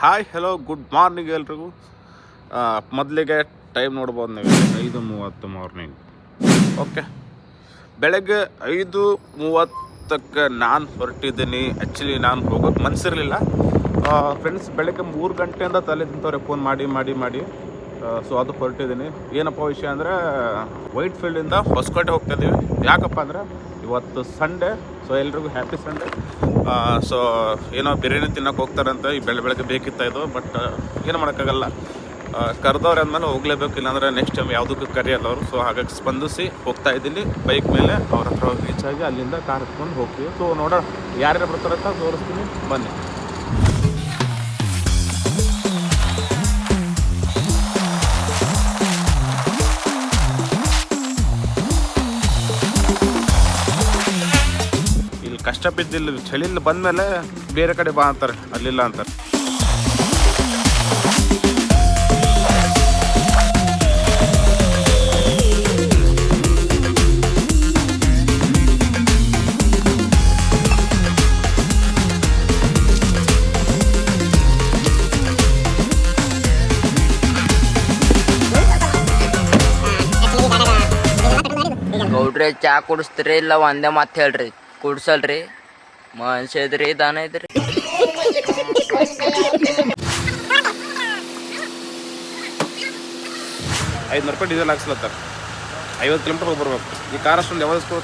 Hi hello good morning ಎಲ್ರಿಗೂ. ಮೊದಲಿಗೆ time ನೋಡ್ಬೋದು ನೀವು 5:30 ಮಾರ್ನಿಂಗ್. ಓಕೆ, ಬೆಳಗ್ಗೆ 5:30ಕ್ಕೆ ನಾನು ಹೊರಟಿದ್ದೀನಿ. ಆ್ಯಕ್ಚುಲಿ ನಾನು ಹೋಗೋಕ್ಕೆ ಮನಸ್ಸಿರಲಿಲ್ಲ. ಫ್ರೆಂಡ್ಸ್ ಬೆಳಗ್ಗೆ 3 ಗಂಟೆಯಿಂದ ತಲೆ ತಿಂತವ್ರೆ ಫೋನ್ ಮಾಡಿ. ಸೊ ಅದು ಹೊರಟಿದ್ದೀನಿ. ಏನಪ್ಪ ವಿಷಯ ಅಂದರೆ ವೈಟ್ ಫೀಲ್ಡಿಂದ ಹೊಸಕೋಟೆ ಹೋಗ್ತಾಯಿದ್ದೀವಿ. ಯಾಕಪ್ಪ ಅಂದರೆ ಇವತ್ತು ಸಂಡೇ, ಸೊ ಎಲ್ರಿಗೂ ಹ್ಯಾಪಿ ಸಂಡೇ. ಸೊ ಏನೋ ಬಿರಿಯಾನಿ ತಿನ್ನೋಕೆ ಹೋಗ್ತಾರಂತ ಈ ಬೆಳಗ್ಗೆ ಬೇಕಿತ್ತ ಇದು. ಬಟ್ ಏನು ಮಾಡೋಕ್ಕಾಗಲ್ಲ, ಕರೆದವ್ರು ಅಂದಮೇಲೆ ಹೋಗಲೇಬೇಕು, ಇಲ್ಲಾಂದರೆ ನೆಕ್ಸ್ಟ್ ಟೈಮ್ ಯಾವುದಕ್ಕೂ ಕರೆಯಲ್ಲ ಅವರು. ಸೊ ಹಾಗಾಗಿ ಸ್ಪಂದಿಸಿ ಹೋಗ್ತಾ ಇದ್ದೀನಿ ಬೈಕ್ ಮೇಲೆ. ಅವ್ರ ಹತ್ರ ರೀಚ್ ಆಗಿ ಅಲ್ಲಿಂದ ಕಾರ್ ಹತ್ಕೊಂಡು ಹೋಗ್ತೀವಿ. ಸೊ ನೋಡೋಣ ಯಾರ್ಯಾರು ಬರ್ತಾರಂತ ತೋರಿಸ್ತೀನಿ, ಬನ್ನಿ. ಕಷ್ಟ ಬಿದ್ದಿಲ್ಲ, ಚಳಿಲಿ ಬಂದಮೇಲೆ ಬೇರೆ ಕಡೆ ಬಾ ಅಂತಾರೆ, ಅಲ್ಲಿಲ್ಲ ಅಂತಾರೆ. ಗೌಡ್ರೆ ಚಾ ಕುಡಿಸ್ತೀರಿ ಇಲ್ಲ ಒಂದೇ ಮಾತು ಹೇಳ್ರಿ, ಕುಡ್ಸಲ್ರಿ ಮನುಷ್ಯ ಇದ್ರಿ ದಾನ ಇದ್ರಿ. 500 ರೂಪಾಯಿ ಡೀಸೆಲ್ ಹಾಕ್ಸ್ಲತ್ತಾರ. 50 ಕಿಲೋಮೀಟ್ರ್ ಹೋಗಿ ಬರ್ಬೇಕು. ಈ ಕಾರ್ ಅಷ್ಟೊಂದು ಯಾವ್ದು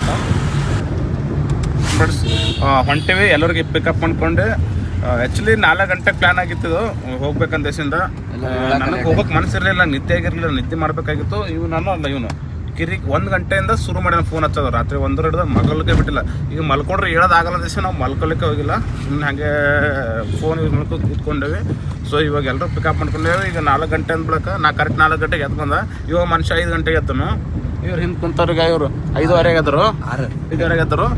ಹೊಂಟೇವಿ ಎಲ್ಲರಿಗೆ ಪಿಕಪ್ ಮಾಡ್ಕೊಂಡು. ಆ್ಯಕ್ಚುಲಿ 4 ಗಂಟೆಗೆ ಪ್ಲ್ಯಾನ್ ಆಗಿತ್ತು ಹೋಗ್ಬೇಕಂತ ದೇಶದಿಂದ. ನನಗೆ ಹೋಗೋಕೆ ಮನಸ್ಸಿರಲಿಲ್ಲ, ನಿದ್ದೆ ಆಗಿರಲಿಲ್ಲ, ನಿದ್ದೆ ಮಾಡಬೇಕಾಗಿತ್ತು. ಇವನು ಕಿರಿಕ್ 1 ಗಂಟೆಯಿಂದ ಶುರು ಮಾಡಿ ಫೋನ್ ಹಚ್ಚೋದು. ರಾತ್ರಿ 1 ಹಿಡಿದು ಮಲ್ಕೊಳ್ಳೋಕೆ ಬಿಟ್ಟಿಲ್ಲ. ಈಗ ಮಲ್ಕೊಂಡ್ರೆ ಹೇಳೋದಾಗಲ್ಲ ದೇಶ, ನಾವು ಮಲ್ಕೊಳ್ಳೋಕ್ಕೆ ಹೋಗಿಲ್ಲ, ಸುಮ್ಮನೆ ಹಾಗೆ ಫೋನ್ ಯೂಸ್ ಮಾಡ್ಕೊಂಡು ಕೂತ್ಕೊಂಡೇವಿ. ಸೊ ಇವಾಗ ಎಲ್ಲರೂ ಪಿಕಪ್ ಮಾಡ್ಕೊಂಡೇವಿ. ಈಗ 4 ಗಂಟೆ ಅಂದ್ಬಿಡಕ್ಕೆ ನಾ ಕರೆಕ್ಟ್ 4 ಗಂಟೆಗೆ ಎದ್ದು ಬಂದ. ಇವಾಗ ಮನುಷ್ಯ 5 ಗಂಟೆಗೆ ಎತ್ತನು. ಇವ್ರು ಹಿಂದೆ ಕುಂತವ್ರಿಗೆ ಇವರು 5:30 ಎದ್ದರು, 5:30 ಎದ್ದರು.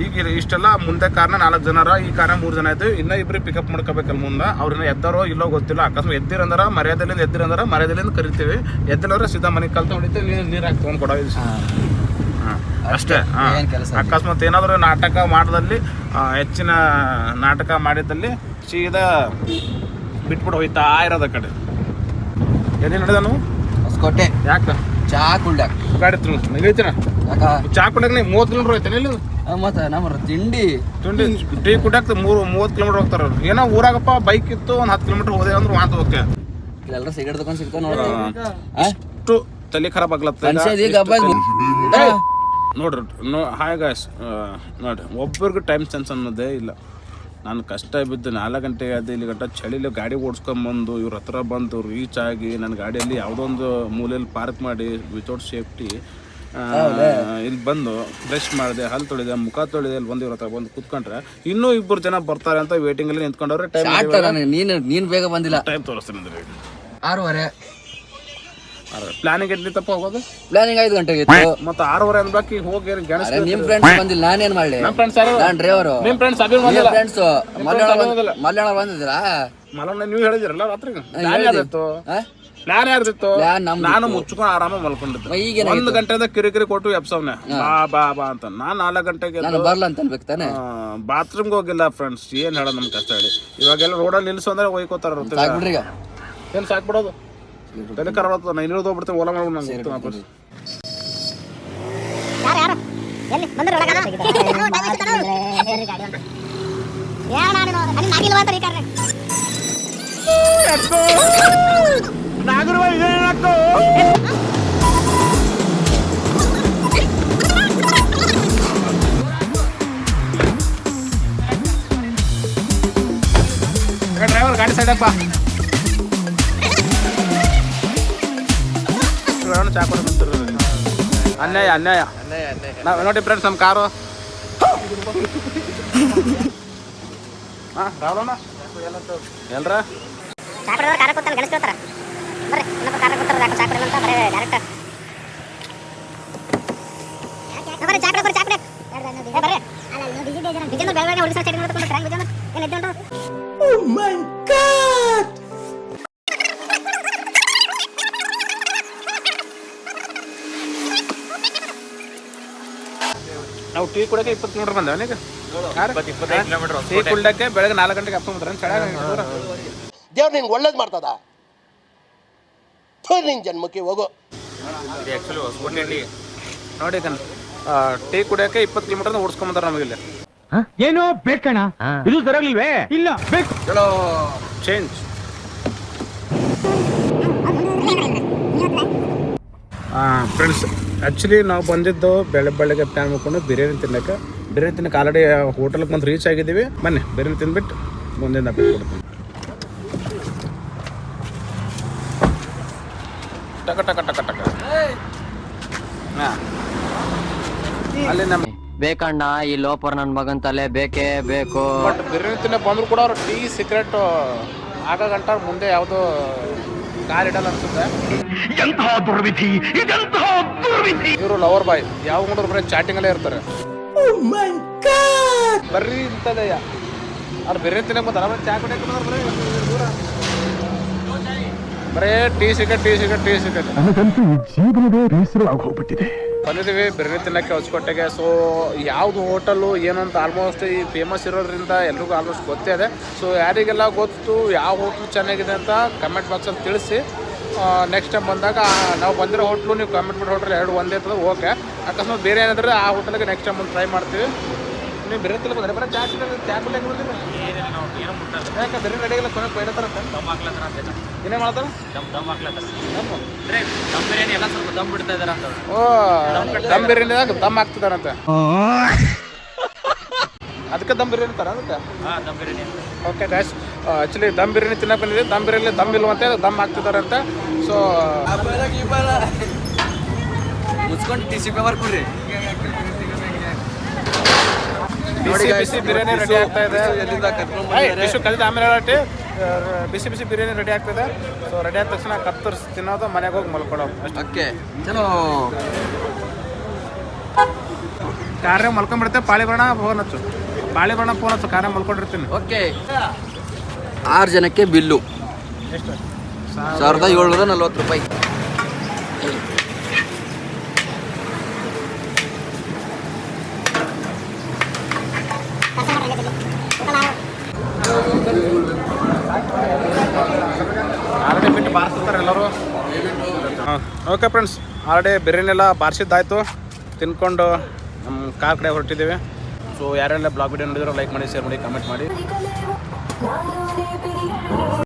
ಈಗ ಇಷ್ಟೆಲ್ಲ ಮುಂದೆ ಕಾರ್ನ 4 ಜನರ, ಈ ಕಾರ್ನ 3 ಜನ ಇದ್ದು. ಇನ್ನೂ ಇಬ್ಬರು ಪಿಕಪ್ ಮಾಡ್ಕೋಬೇಕಲ್ಲ ಮುಂದೆ. ಅವ್ರನ್ನ ಎದ್ದಾರೋ ಇಲ್ಲೋ ಗೊತ್ತಿಲ್ಲ. ಅಕಸ್ಮಾತ್ ಎದ್ದಿರಂದ್ರೆ ಮರ್ಯಾದೆಲಿಂದ ಕರಿತೀವಿ. ಎದ್ದಿಲ್ಲಂದ್ರೆ ಸೀದಾ ಮನೆಗೆ ಕಲ್ತು ಹೊಡಿತೀವಿ, ನೀರು ಹಾಕಿ ತೊಗೊಂಡು ಕೊಡೋದು. ಅಷ್ಟೇ. ಅಕಸ್ಮಾತ್ ಏನಾದರೂ ನಾಟಕ ಮಾಡಿದಲ್ಲಿ, ಹೆಚ್ಚಿನ ನಾಟಕ ಮಾಡಿದ್ದಲ್ಲಿ ಸೀದಾ ಬಿಟ್ಬಿಟ್ಟು ಹೋಯ್ತಾ ಇರೋದ ಕಡೆ. ಏನೇನು ನಡೆದನು ಹೊಸಕೋಟೆ ಯಾಕೆ ಚಾ ಕುಡ್ಯಾಕ ಗಾಡಿ ನಿಲ್ತೀನ ಚಾ ಕುಡ್ಯಾಕ ನೀವು 30 ಕಿಲೋಮೀಟರ್ ಹೋಯ್ತಾನೆ ಇಲ್ಲಿ. ಮತ್ತೆ ನಮ್ಮ ತಿಂಡಿ ಟೀ ಕುಡ್ಯಾಕ 30 ಕಿಲೋಮೀಟರ್ ಹೋಗ್ತಾರ. ಏನೋ ಊರಾಗಪ್ಪ ಬೈಕ್ ಇತ್ತು, ಒಂದು 10 ಕಿಲೋಮೀಟರ್ ಹೋದೆ ಅಂದ್ರೆ ಮಾತು ಓಕೆ. ಇಲ್ಲೆಲ್ಲ ಸಿಗರೇಟ್ ತಗೊಂಡು ಸಿಗ್ತಾವ ನೋಡಿ. ಅಷ್ಟು ತಲೆ ಖರಾಬ್ ಆಗ್ಲತ್ತ ನೋಡ್ರಿ. ಹಾಯ್ ಗಾಯ್ಸ್, ನೋಡ್ರಿ ಒಬ್ಬರಿಗೂ ಟೈಮ್ ಸೆನ್ಸ್ ಅನ್ನೋದೇ ಇಲ್ಲ. ನಾನು ಕಷ್ಟ ಬಿದ್ದು 4 ಗಂಟೆಗೆ ಅದು ಇಲ್ಲಿ ಗಂಟೆ ಚಳಿಲಿ ಗಾಡಿ ಓಡಿಸ್ಕೊಂಬಂದು ಇವ್ರ ಹತ್ರ ಬಂದು ರೀಚ್ ಆಗಿ ನನ್ನ ಗಾಡಿಯಲ್ಲಿ ಯಾವುದೋ ಒಂದು ಮೂಲೆಯಲ್ಲಿ ಪಾರ್ಕ್ ಮಾಡಿ ವಿತೌಟ್ ಸೇಫ್ಟಿ ಇಲ್ಲಿ ಬಂದು ಬ್ರಷ್ ಮಾಡಿದೆ, ಹಲ್ಲು ತೊಳಿದೆ, ಮುಖ ತೊಳಿದೆ. ಇಲ್ಲಿ ಬಂದು ಇವ್ರ ಹತ್ರ ಬಂದು ಕೂತ್ಕೊಂಡ್ರೆ ಇನ್ನೂ 2 ಜನ ಬರ್ತಾರೆ ಅಂತ ವೇಟಿಂಗಲ್ಲಿ ನಿಂತ್ಕೊಂಡವ್ರೆ. ನೀನು ಬೇಗ ಬಂದಿಲ್ಲ. ಟೈಮ್ ತೋರಿಸ್ತೀನಿ ಅಂದ್ರೆ 6:30 ಪ್ಲಾನಿಂಗ್ ಎಲ್ಲಿ ತಪ್ಪ ಹೋಗೋದು. ಪ್ಲಾನಿಂಗ್ 5 ಗಂಟೆಗೆ ಇತ್ತು. ಮತ್ತೆ 6:30 ಅನ್ಬೇಕು. ಈಗ ಹೋಗಿ ನಿಮ್ ಫ್ರೆಂಡ್ಸ್ ಬಂದಿಲ್ಲ, ನಾನೇನ್ ಮಾಡ್ಲಿ? ನಮ್ಮ ಫ್ರೆಂಡ್ಸ್ ನಾನ್ ಡ್ರೈವರು. ನಿಮ್ ಫ್ರೆಂಡ್ಸ್ ಅಭಿಮಾನ ಫ್ರೆಂಡ್ಸ್ ಮಲ್ಯಾಣ ಬಂದಿದ್ದೀರಾ? ಮಲಣ್ಣ ನೀವು ಹೇಳಿದಿರಲ್ಲ ರಾತ್ರಿ ಪ್ಲಾನ್ ಯಾರ್ದಿತ್ತು? ನಾನು ಮುಚ್ಕೊಂಡು ಆರಾಮಾಗಿ ಮಲ್ಕೊಂಡಿದ್ದೆ. 1 ಗಂಟೆದ ಕಿರಿಕಿರಿ ಕೊಟ್ಟು ಎಪ್ಸವ್ನೆ ಬಾ ಅಂತ. ನಾನು 4 ಗಂಟೆಗೆ ಬರ್ಲ ಅಂತ ಅನ್ಬೇಕು ತಾನೆ. ಬಾತ್ರೂಮ್ಗೆ ಹೋಗಿಲ್ಲ ಫ್ರೆಂಡ್ಸ್. ಏನ್ ಹೇಳೋದು ನಮ್ ಕಷ್ಟ ಹೇಳಿ. ಇವಾಗೆಲ್ಲ ರೋಡಲ್ಲಿ ನಿಲ್ಸು ಅಂದ್ರೆ ಒಯ್ಕೋತಾರ. ಏನ್ ಸಾಕ್ಬಿಡೋದು, ತಲೆ ಖರಾಬ್ ಆಗ್ತದೆ. ನಾನು ಇನ್ನೂರು ಹೋಗ್ಬಿಡ್ತೇನೆ, ಓಲಾ ಮಾಡ್ಬಿಟ್ಟು ನಂಗೆ ಗೊತ್ತು ವಾಪಸ್. ಡ್ರೈವರ್ ಗಾಡಿ ಸೈಡ್ ಬಾ. ಚಾ ಕೊಡ ಅನ್ಯಾಯ ನಾವು ನೋಡಿ ಫ್ರೆಂಡ್ಸ್. ನಮ್ಮ ಕಾರು ರಾವಣ ಎಲ್ರ ನಾವು ಟೀ ಕುಡಿಯೋಕೆ 20 ಕಿಲೋಮೀಟರ್ ಬಂದ ಅವನಿಗೆ. ಟೀ ಕುಡ್ಲಕ್ಕೆ ಬೆಳಗ್ಗೆ 4 ಗಂಟೆಗೆ ಅಪ್ಪ ದೇವ್ರು ನಿನ್ಗೆ ಒಳ್ಳೇದು ಮಾಡ್ತದ? ನಿನ್ನ ಜನ್ಮಕ್ಕೆ ಹೋಗೋ. ಇದು ಆ್ಯಕ್ಚುಲಿ ಹೊಸಕೋಟೆ ಟೀ ನೋಡಿ ಕಣ್, ಟೀ ಕುಡಿಯೋಕೆ 20 ಕಿಲೋಮೀಟರ್ ಓಡಿಸ್ಕೊಂಬಂದಾರ ನಮಗಿಲ್ಲಿ. ಏನೋ ಬೇಕಣ್ಣ, ಇದು ಸರಿಯಾಗಿಲ್ವೇ? ಇಲ್ಲ ಬೇಕು. ಚಲೋ ಚೇಂಜ್. ಫ್ರೆಂಡ್ಸ್, ಆ್ಯಕ್ಚುಲಿ ನಾವು ಬಂದಿದ್ದು ಬೆಳಗ್ಗೆ ಪ್ಲ್ಯಾನ್ ಮಾಡ್ಕೊಂಡು ಬಿರಿಯಾನಿ ತಿನ್ನಕ್ಕೆ. ಬಿರಿಯಾನಿ ತಿನ್ನಕ್ಕೆ ಆಲ್ರೆಡಿ ಹೋಟೆಲ್ಗೆ ಬಂದು ರೀಚ್ ಆಗಿದ್ದೀವಿ. ಬನ್ನಿ ಬಿರಿಯಾನಿ ತಿಂದ್ಬಿಟ್ಟು ಮುಂದಿನ ಅಪ್ಡೇಟ್ ಕೊಡ್ತೀನಿ. ಟಕ ಟಕ ಟಕ ಟಕ. ಹಾಂ, ಅಲ್ಲಿ ನಮ್ಮ ಬೇಕಣ್ಣ, ಈ ಲೋಪರ್ ನನ್ನ ಮಗನ್ ತಲೆ ಬೇಕೇ ಬೇಕು. ಬಟ್ ಬಿರಿಯಾನಿ ತಿನ್ನಕ್ಕೆ ಬಂದ್ರು ಕೂಡ ಅವ್ರು ಟೀ ಸಿಗರೇಟ್ ಆಗ ಗಂಟ ಮುಂದೆ ಯಾವುದೋ ಕಾಲಿಡಲ್ಲ ಅನ್ಸುತ್ತೆ. ಇವರು ಲವರ್ ಬಾಯ್, ಯಾವ ನೋಡಿದ್ರು ಬರೀ ಚಾಟಿಂಗಲ್ಲೇ ಇರ್ತಾರೆ. ಬರ್ರಿ ಇಂಥದಯ್ಯ ಅವ್ರು ಬಿರಿಯಾನಿ ತಿನ್ನಕ್ಕೆ ಬಂದಾರ, ಚಾ ಕುಡಿಯಕ್ಕೆ ಬರೇ tea cigarette tea cigarette tea cigarette. ಜೀವನವೇ ಬೇಸರವಾಗಿ ಹೋಗ್ಬಿಟ್ಟಿದೆ. ಬಂದಿದ್ದೀವಿ ಬಿರಿಯಾನಿ ತಿನ್ನಕ್ಕೆ ಹೊಸಕೋಟೆಗೆ. ಸೊ ಯಾವುದು ಹೋಟೆಲು ಏನು ಅಂತ ಆಲ್ಮೋಸ್ಟ್ ಈ ಫೇಮಸ್ ಇರೋದ್ರಿಂದ ಎಲ್ರಿಗೂ ಆಲ್ಮೋಸ್ಟ್ ಗೊತ್ತೇ ಇದೆ. ಸೊ ಯಾರಿಗೆಲ್ಲ ಗೊತ್ತು ಯಾವ ಹೋಟ್ಲು ಚೆನ್ನಾಗಿದೆ ಅಂತ ಕಮೆಂಟ್ ಬಾಕ್ಸಲ್ಲಿ ತಿಳಿಸಿ. ನೆಕ್ಸ್ಟ್ ಟೈಮ್ ಬಂದಾಗ ನಾವು ಬಂದಿರೋ ಹೋಟ್ಲು ನೀವು ಕಮೆಂಟ್ ಮಾಡಿ ಹೋಟ್ಲ್ ಎರಡು ಒಂದೇ ಇರ್ತದೆ, ಓಕೆ. ಅಕಸ್ಮಾತ್ ಬೇರೆ ಏನಾದ್ರೆ ಆ ಹೋಟೆಲ್ಗೆ ನೆಕ್ಸ್ಟ್ ಟೈಮ್ ಒಂದು ಟ್ರೈ ಮಾಡ್ತೀವಿ. ನೀವು ಬಿರಿಯಾನಿ ತಿನ್ನಕ್ಕೆ ಬಂದರೆ ಬರೀ ಚಾ ಕುಡಿಯಕ್ಕೆ ಬರ್ತೀವಿ. ಯಾಕೆ ಬಿರಿಯಾನಿ ರೆಡಿ ಆಗಿಲ್ಲ, ಕೊನೆಗೆ ಪೈಲ ತರತ್ತೆ ಏನೇ ಮಾಡ್ತಾರೆ? ಓ, ದಮ್ ಬಿರಿಯಾನಿದಾಗ ದಮ್ ಹಾಕ್ತಿದಾರಂತೆ, ಅದಕ್ಕೆ ದಮ್ ಬಿರಿಯಾನಿ ತರ ಅದಕ್ಕೆ. Okay guys, actually dum biryani ತಿನ್ನಕ್ಕೆ ಬಂದಿದೆ. ದಮ್ ಬಿರಿಯಾನಿ ದಮ್ ಇಲ್ವಂತೆ, ದಮ್ ಹಾಕ್ತಿದಾರಂತೆ. ಸೊ ಮುಚ್ಕೊಂಡು ಟಿಶ್ಯೂ ಪೇಪರ್ ಕೊಡ್ರಿ. ಬಿಸಿ ಬಿರಿಯಾನಿ ರೆಡಿ ಆಗ್ತಾ ಇದೆ. ಟಿಶ್ಯೂ ಕಲಿತು ಆಮೇಲೆ ಹೇಳಟ್ಟಿ ಬಿಸಿ ಬಿಸಿ ಬಿರಿಯಾನಿ ರೆಡಿ ಆಗ್ತಿದೆ. ಸೊ ರೆಡಿ ಆದ ತಕ್ಷಣ ಕತ್ತರಿಸಿ ತಿನ್ನೋದು, ಮನೆಗೆ ಹೋಗಿ ಮಲ್ಕೊಡೋದು ಅಷ್ಟೇ. ಓಕೆ ಚಲೋ. ಕಾರ್ಯ ಮಲ್ಕೊಂಡ್ಬಿಡ್ತೇವೆ. ಪಾಳಿಬಾಣ ಫೋನ್ ಹಚ್ಚು, ಪಾಳಿಬಾಣ ಫೋನ್ ಹಚ್ಚು, ಕಾರ್ಯ ಮಲ್ಕೊಂಡಿರ್ತೀನಿ. ಓಕೆ, 6 ಜನಕ್ಕೆ ಬಿಲ್ಲು ಎಷ್ಟು? 1740 ರೂಪಾಯಿ. ಆಲ್ರೆಡಿ ಬಿಟ್ಟು ಬಾರಿಸ್ತಾರೆ ಎಲ್ಲರೂ. ಓಕೆ ಫ್ರೆಂಡ್ಸ್, ಆಲ್ರೆಡಿ ಬಿರಿಯಾನಿ ಎಲ್ಲ ಬಾರಿಸಿದ್ದಾಯ್ತು. ತಿನ್ಕೊಂಡು ನಮ್ಮ ಕಾರ್ ಕಡೆ ಹೊರಟಿದ್ದೀವಿ. ಸೊ ಯಾರೆಲ್ಲ ಬ್ಲಾಗ್ ವಿಡಿಯೋ ನೋಡಿದ್ರು ಲೈಕ್ ಮಾಡಿ, ಶೇರ್ ಮಾಡಿ, ಕಮೆಂಟ್ ಮಾಡಿ.